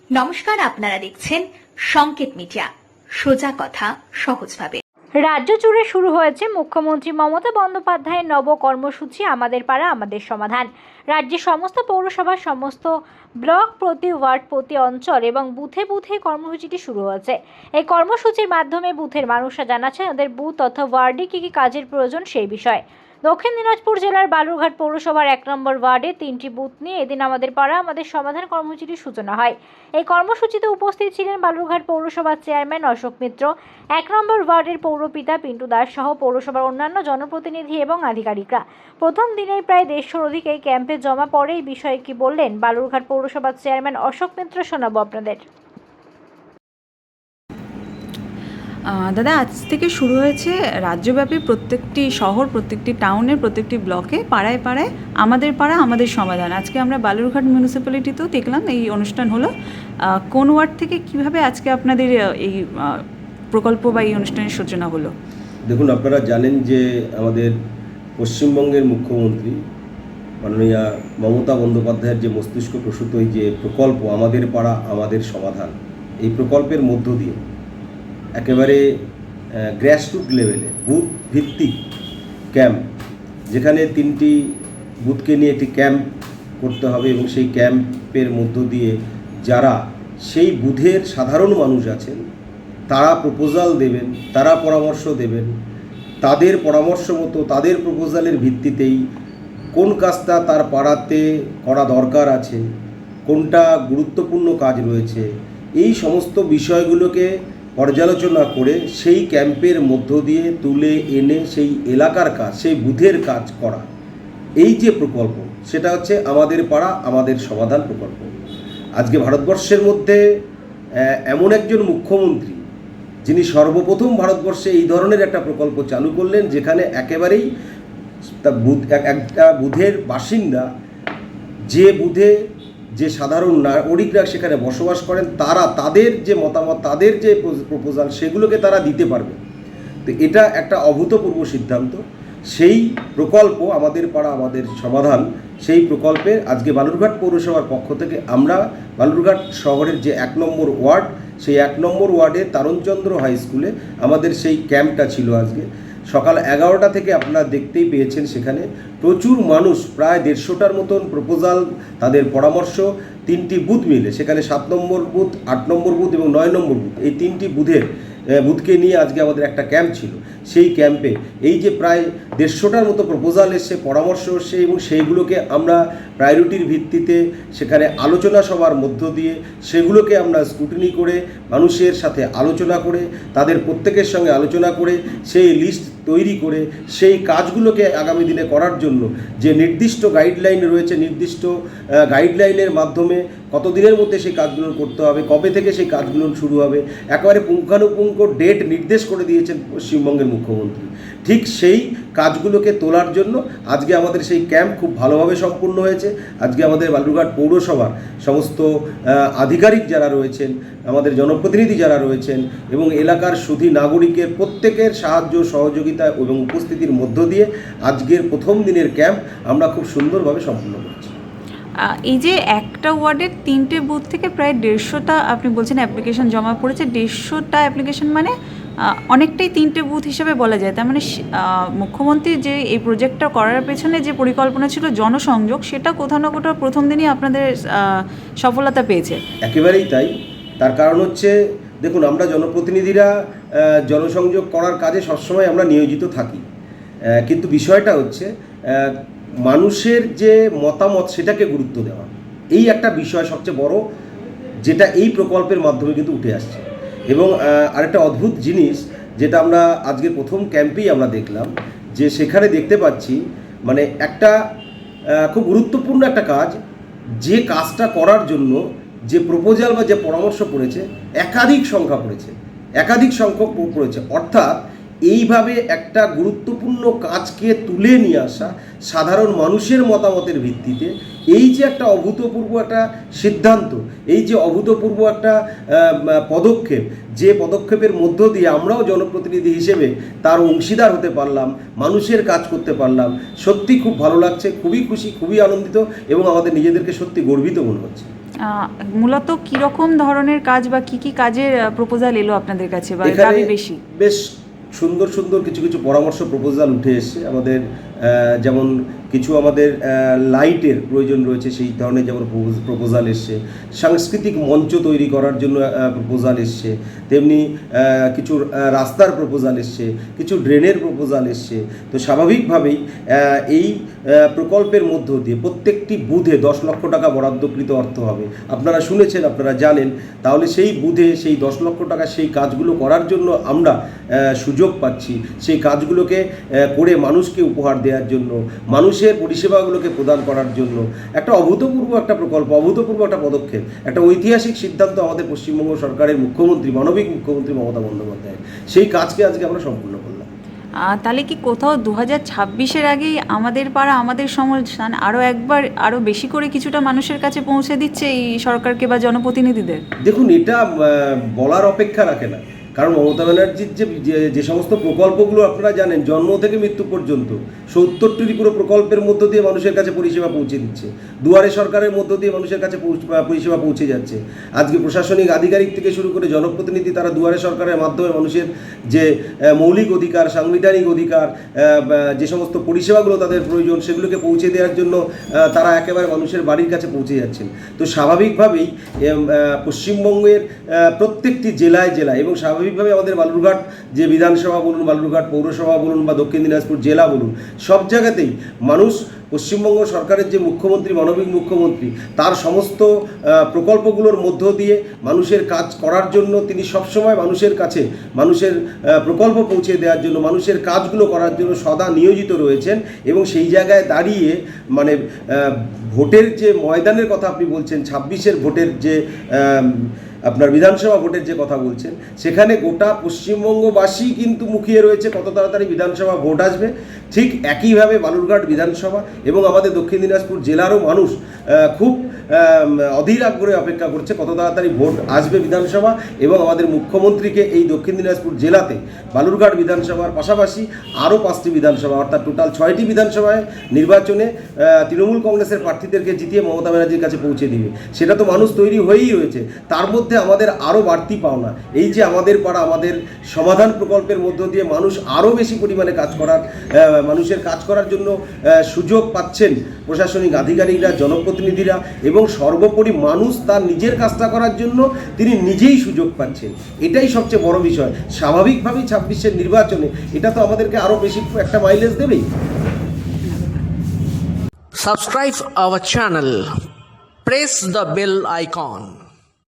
নমস্কার, আপনারা দেখছেন সংকেত মিডিয়া, সোজা কথা সহজভাবে। রাজ্য জুড়ে শুরু হয়েছে মুখ্যমন্ত্রী মমতা বন্দ্যোপাধ্যায়ের নব কর্মসূচি আমাদের পাড়া আমাদের সমাধান। রাজ্যের সমস্ত পৌরসভার সমস্ত ব্লক প্রতি ওয়ার্ড প্রতি অঞ্চল এবং বুথে বুথে কর্মসূচিটি শুরু হয়েছে। এই কর্মসূচির মাধ্যমে বুথের মানুষরা জানাচ্ছেন তাদের বুথ তথা ওয়ার্ডে কী কী কাজের প্রয়োজন সেই বিষয়ে। দক্ষিণ দিনাজপুর জেলার বালুরঘাট পৌরসভার 1 নম্বর ওয়ার্ডে 3টি বুথ নিয়ে এদিন আমাদের পাড়া আমাদের সমাধান কর্মসূচির সূচনা হয়। এই কর্মসূচিতে উপস্থিত ছিলেন বালুরঘাট পৌরসভার চেয়ারম্যান অশোক মিত্র, 1 নম্বর ওয়ার্ডের পৌরপিতা পিন্টু দাস সহ পৌরসভার অন্যান্য জনপ্রতিনিধি এবং আধিকারিকরা। প্রথম দিনেই প্রায় 150 অধিক এই ক্যাম্পে জমা পড়ে। এই বিষয়ে কি বললেন বালুরঘাট পৌরসভার চেয়ারম্যান অশোক মিত্র, শোনাবো আপনাদের। দাদা, আজ থেকে শুরু হয়েছে রাজ্যব্যাপী প্রত্যেকটি শহর, প্রত্যেকটি টাউনের প্রত্যেকটি ব্লকে পাড়ায় পাড়ায় আমাদের পাড়া আমাদের সমাধান। আজকে আমরা বালুরঘাট মিউনিসিপ্যালিটিতেও দেখলাম এই অনুষ্ঠান হলো। কোন ওয়ার্ড থেকে কিভাবে আজকে আপনাদের এই প্রকল্প বা এই অনুষ্ঠানের সূচনা হলো? দেখুন, আপনারা জানেন যে আমাদের পশ্চিমবঙ্গের মুখ্যমন্ত্রী মাননীয়া মমতা বন্দ্যোপাধ্যায়ের যে মস্তিষ্ক প্রসূত এই যে প্রকল্প আমাদের পাড়া আমাদের সমাধান, এই প্রকল্পের মধ্য দিয়ে একেবারে গ্রাসরুট লেভেলে বুথ ভিত্তিক ক্যাম্প, যেখানে 3টি বুথকে নিয়ে একটি ক্যাম্প করতে হবে এবং সেই ক্যাম্পের মধ্য দিয়ে যারা সেই বুথের সাধারণ মানুষ আছেন তারা প্রপোজাল দেবেন, তারা পরামর্শ দেবেন, তাদের পরামর্শ মতো তাদের প্রপোজালের ভিত্তিতেই কোন কাজটা তার পাড়াতে করা দরকার আছে, কোনটা গুরুত্বপূর্ণ কাজ রয়েছে, এই সমস্ত বিষয়গুলোকে পর্যালোচনা করে সেই ক্যাম্পের মধ্য দিয়ে তুলে এনে সেই এলাকার কাজ, সেই বুথের কাজ করা। এই যে প্রকল্প, সেটা হচ্ছে আমাদের পাড়া আমাদের সমাধান প্রকল্প। আজকে ভারতবর্ষের মধ্যে এমন একজন মুখ্যমন্ত্রী যিনি সর্বপ্রথম ভারতবর্ষে এই ধরনের একটা প্রকল্প চালু করলেন, যেখানে একেবারেই একটা বুথের বাসিন্দা, যে বুথে যে সাধারণ নাগরিকরা সেখানে বসবাস করেন, তারা তাদের যে মতামত, তাদের যে প্রপোজাল, সেগুলোকে তারা দিতে পারবে। তো এটা একটা অভূতপূর্ব সিদ্ধান্ত। সেই প্রকল্প আমাদের পাড়া আমাদের সমাধান, সেই প্রকল্পে আজকে বালুরঘাট পৌরসভার পক্ষ থেকে আমরা বালুরঘাট শহরের যে 1 নম্বর ওয়ার্ড, সেই 1 নম্বর ওয়ার্ডে তারণচন্দ্র হাই স্কুলে আমাদের সেই ক্যাম্পটা ছিল। আজকে সকাল 11টা থেকে আপনারা দেখতেই পেয়েছেন, সেখানে প্রচুর মানুষ, প্রায় 150টার মতন প্রপোজাল, তাদের পরামর্শ 3টি বুথ মিলে, সেখানে 7 নম্বর বুথ, 8 নম্বর বুথ এবং 9 নম্বর বুথ, এই 3টি বুথকে নিয়ে আজকে আমাদের একটা ক্যাম্প ছিল। সেই ক্যাম্পে এই যে প্রায় 150টার মতো প্রপোজাল এসছে, পরামর্শ এসছে এবং সেইগুলোকে আমরা প্রায়োরিটির ভিত্তিতে সেখানে আলোচনা সভার মধ্য দিয়ে সেগুলোকে আমরা স্ক্রুটিনি করে মানুষের সাথে আলোচনা করে তাদের প্রত্যেকের সঙ্গে আলোচনা করে সেই লিস্ট তৈরি করে সেই কাজগুলোকে আগামী দিনে করার জন্য যে নির্দিষ্ট গাইডলাইন রয়েছে, নির্দিষ্ট গাইডলাইনের মাধ্যমে কত দিনের মধ্যে সেই কাজগুলো করতে হবে, কবে থেকে সেই কাজগুলো শুরু হবে, একেবারে পুঙ্খানুপুঙ্খ ডেট নির্দেশ করে দিয়েছেন পশ্চিমবঙ্গের মুখ্যমন্ত্রী। ঠিক সেই কাজগুলোকে তোলার জন্য আজকে আমাদের সেই ক্যাম্প খুব ভালোভাবে সম্পূর্ণ হয়েছে। আজকে আমাদের বালুরঘাট পৌরসভার সমস্ত আধিকারিক যারা রয়েছেন, আমাদের জনপ্রতিনিধি যারা রয়েছেন এবং এলাকার সুধী নাগরিকের প্রত্যেকের সাহায্য সহযোগিতা এবং উপস্থিতির মধ্য দিয়ে আজকের প্রথম দিনের ক্যাম্প আমরা খুব সুন্দরভাবে সম্পূর্ণ করছি। এই যে একটা ওয়ার্ডের 3টে বুথ থেকে প্রায় 150টা আপনি বলছেন অ্যাপ্লিকেশন জমা পড়েছে, 150টা অ্যাপ্লিকেশন মানে অনেকটাই 3টে বুথ হিসাবে বলা যায়। তার মানে মুখ্যমন্ত্রী যে এই প্রজেক্টটা করার পেছনে যে পরিকল্পনা ছিল জনসংযোগ, সেটা কোথাও না কোথাও প্রথম দিনই আপনাদের সফলতা পেয়েছে। একেবারেই তাই। তার কারণ হচ্ছে, দেখুন, আমরা জনপ্রতিনিধিরা জনসংযোগ করার কাজে সবসময় আমরা নিয়োজিত থাকি, কিন্তু বিষয়টা হচ্ছে মানুষের যে মতামত সেটাকে গুরুত্ব দেওয়া, এই একটা বিষয় সবচেয়ে বড়, যেটা এই প্রকল্পের মাধ্যমে কিন্তু উঠে আসছে। এবং আরেকটা অদ্ভুত জিনিস যেটা আমরা আজকের প্রথম ক্যাম্পেই আমরা দেখলাম, যে সেখানে দেখতে পাচ্ছি মানে একটা খুব গুরুত্বপূর্ণ একটা কাজ, যে কাজটা করার জন্য যে প্রপোজাল বা যে পরামর্শ পড়েছে একাধিক সংখ্যক পড়েছে, অর্থাৎ এইভাবে একটা গুরুত্বপূর্ণ কাজকে তুলে নিয়ে আসা সাধারণ মানুষের মতামতের ভিত্তিতে, এই যে একটা অভূতপূর্ব একটা সিদ্ধান্ত, এই যে অভূতপূর্ব একটা পদক্ষেপ, যে পদক্ষেপের মধ্য দিয়ে আমরাও জনপ্রতিনিধি হিসেবে তার অংশীদার হতে পারলাম, মানুষের কাজ করতে পারলাম, সত্যি খুব ভালো লাগছে, খুবই খুশি, খুবই আনন্দিত এবং আমাদের নিজেদেরকে সত্যি গর্বিত মনে হচ্ছে। মূলত কীরকম ধরনের কাজ বা কি কি কাজের প্রপোজাল এলো আপনাদের কাছে বা দাবি বেশি? বেশ সুন্দর সুন্দর কিছু কিছু পরামর্শ প্রপোজাল উঠে এসছে আমাদের, যেমন কিছু আমাদের লাইটের প্রয়োজন রয়েছে, সেই ধরনের যেমন প্রপোজাল এসছে, সাংস্কৃতিক মঞ্চ তৈরি করার জন্য প্রপোজাল এসছে, তেমনি কিছু রাস্তার প্রপোজাল এসছে, কিছু ড্রেনের প্রপোজাল এসছে। তো স্বাভাবিকভাবেই এই প্রকল্পের মধ্য দিয়ে প্রত্যেকটি বুথে 10 লক্ষ টাকা বরাদ্দকৃত অর্থ হবে। আপনারা শুনেছেন, আপনারা জানেন, তাহলে সেই বুথে সেই 10 লক্ষ টাকা সেই কাজগুলো করার জন্য আমরা সুযোগ পাচ্ছি, সেই কাজগুলোকে করে মানুষকে উপহার দেওয়ার জন্য, মানুষের পরিষেবাগুলোকে প্রদান করার জন্য একটা অভূতপূর্ব একটা প্রকল্প, অভূতপূর্ব একটা পদক্ষেপ, একটা ঐতিহাসিক সিদ্ধান্ত আমাদের পশ্চিমবঙ্গ সরকারের মুখ্যমন্ত্রী, মানবিক মুখ্যমন্ত্রী মমতা বন্দ্যোপাধ্যায়। সেই কাজকে আজকে আমরা সম্পূর্ণ করলাম। তাহলে কি কোথাও 2026-এর আগেই আমাদের পাড়া আমাদের সমাধান আরও বেশি করে কিছুটা মানুষের কাছে পৌঁছে দিচ্ছে এই সরকারকে বা জনপ্রতিনিধিদের? দেখুন, এটা বলার অপেক্ষা রাখে না, কারণ মমতা ব্যানার্জির যে সমস্ত প্রকল্পগুলো আপনারা জানেন, জন্ম থেকে মৃত্যু পর্যন্ত 70টি পুরো প্রকল্পের মধ্য দিয়ে মানুষের কাছে পরিষেবা পৌঁছে দিচ্ছে, দুয়ারে সরকারের মধ্য দিয়ে মানুষের কাছে পরিষেবা পৌঁছে যাচ্ছে। আজকে প্রশাসনিক আধিকারিক থেকে শুরু করে জনপ্রতিনিধি, তারা দুয়ারে সরকারের মাধ্যমে মানুষের যে মৌলিক অধিকার, সাংবিধানিক অধিকার, যে সমস্ত পরিষেবাগুলো তাদের প্রয়োজন, সেগুলোকে পৌঁছে দেওয়ার জন্য তারা একেবারে মানুষের বাড়ির কাছে পৌঁছে যাচ্ছেন। তো স্বাভাবিকভাবেই পশ্চিমবঙ্গের প্রত্যেকটি জেলায় এবং স্বাভাবিকভাবে আমাদের বালুরঘাট যে বিধানসভা বলুন, বালুরঘাট পৌরসভা বলুন বা দক্ষিণ দিনাজপুর জেলা বলুন, সব জায়গাতেই মানুষ পশ্চিমবঙ্গ সরকারের যে মুখ্যমন্ত্রী, মানবিক মুখ্যমন্ত্রী, তার সমস্ত প্রকল্পগুলোর মধ্য দিয়ে মানুষের কাজ করার জন্য তিনি সবসময় মানুষের কাছে মানুষের প্রকল্প পৌঁছে দেওয়ার জন্য, মানুষের কাজগুলো করার জন্য সদা নিয়োজিত রয়েছেন। এবং সেই জায়গায় দাঁড়িয়ে মানে ভোটের যে ময়দানের কথা আপনি বলছেন, 26-এর ভোটের যে আপনার বিধানসভা ভোটের যে কথা বলছেন, সেখানে গোটা পশ্চিমবঙ্গবাসী কিন্তু মুখিয়ে রয়েছে কত তাড়াতাড়ি বিধানসভা ভোট আসবে। ঠিক একইভাবে বালুরঘাট বিধানসভা এবং আমাদের দক্ষিণ দিনাজপুর জেলারও মানুষ খুব অধীর আগ্রহে অপেক্ষা করছে কত তাড়াতাড়ি ভোট আসবে বিধানসভা, এবং আমাদের মুখ্যমন্ত্রীকে এই দক্ষিণ দিনাজপুর জেলাতে বালুরঘাট বিধানসভার পাশাপাশি আরও 5টি বিধানসভা, অর্থাৎ টোটাল 6টি বিধানসভায় নির্বাচনে তৃণমূল কংগ্রেসের প্রার্থীদেরকে জিতিয়ে মমতা ব্যানার্জির কাছে পৌঁছে দিবে। সেটা তো মানুষ তৈরি হয়েই রয়েছে। তার মধ্যে আমাদের আরও বাড়তি পাওনা, এই যে আমাদের পাড়া আমাদের সমাধান প্রকল্পের মধ্য দিয়ে মানুষ আরও বেশি পরিমাণে মানুষের কাজ করার জন্য সুযোগ পাচ্ছেন প্রশাসনিক আধিকারিকরা, জনপ্রতিনিধিরা, এবং সর্বোপরি মানুষ তার নিজের কাজটা করার জন্য তিনি নিজেই সুযোগ পাচ্ছেন। এটাই সবচেয়ে বড় বিষয়। স্বাভাবিকভাবেই 26-এর নির্বাচনে এটা তো আমাদেরকে আরও বেশি একটা মাইলেজ দেবেই। Subscribe our channel. Press the bell icon.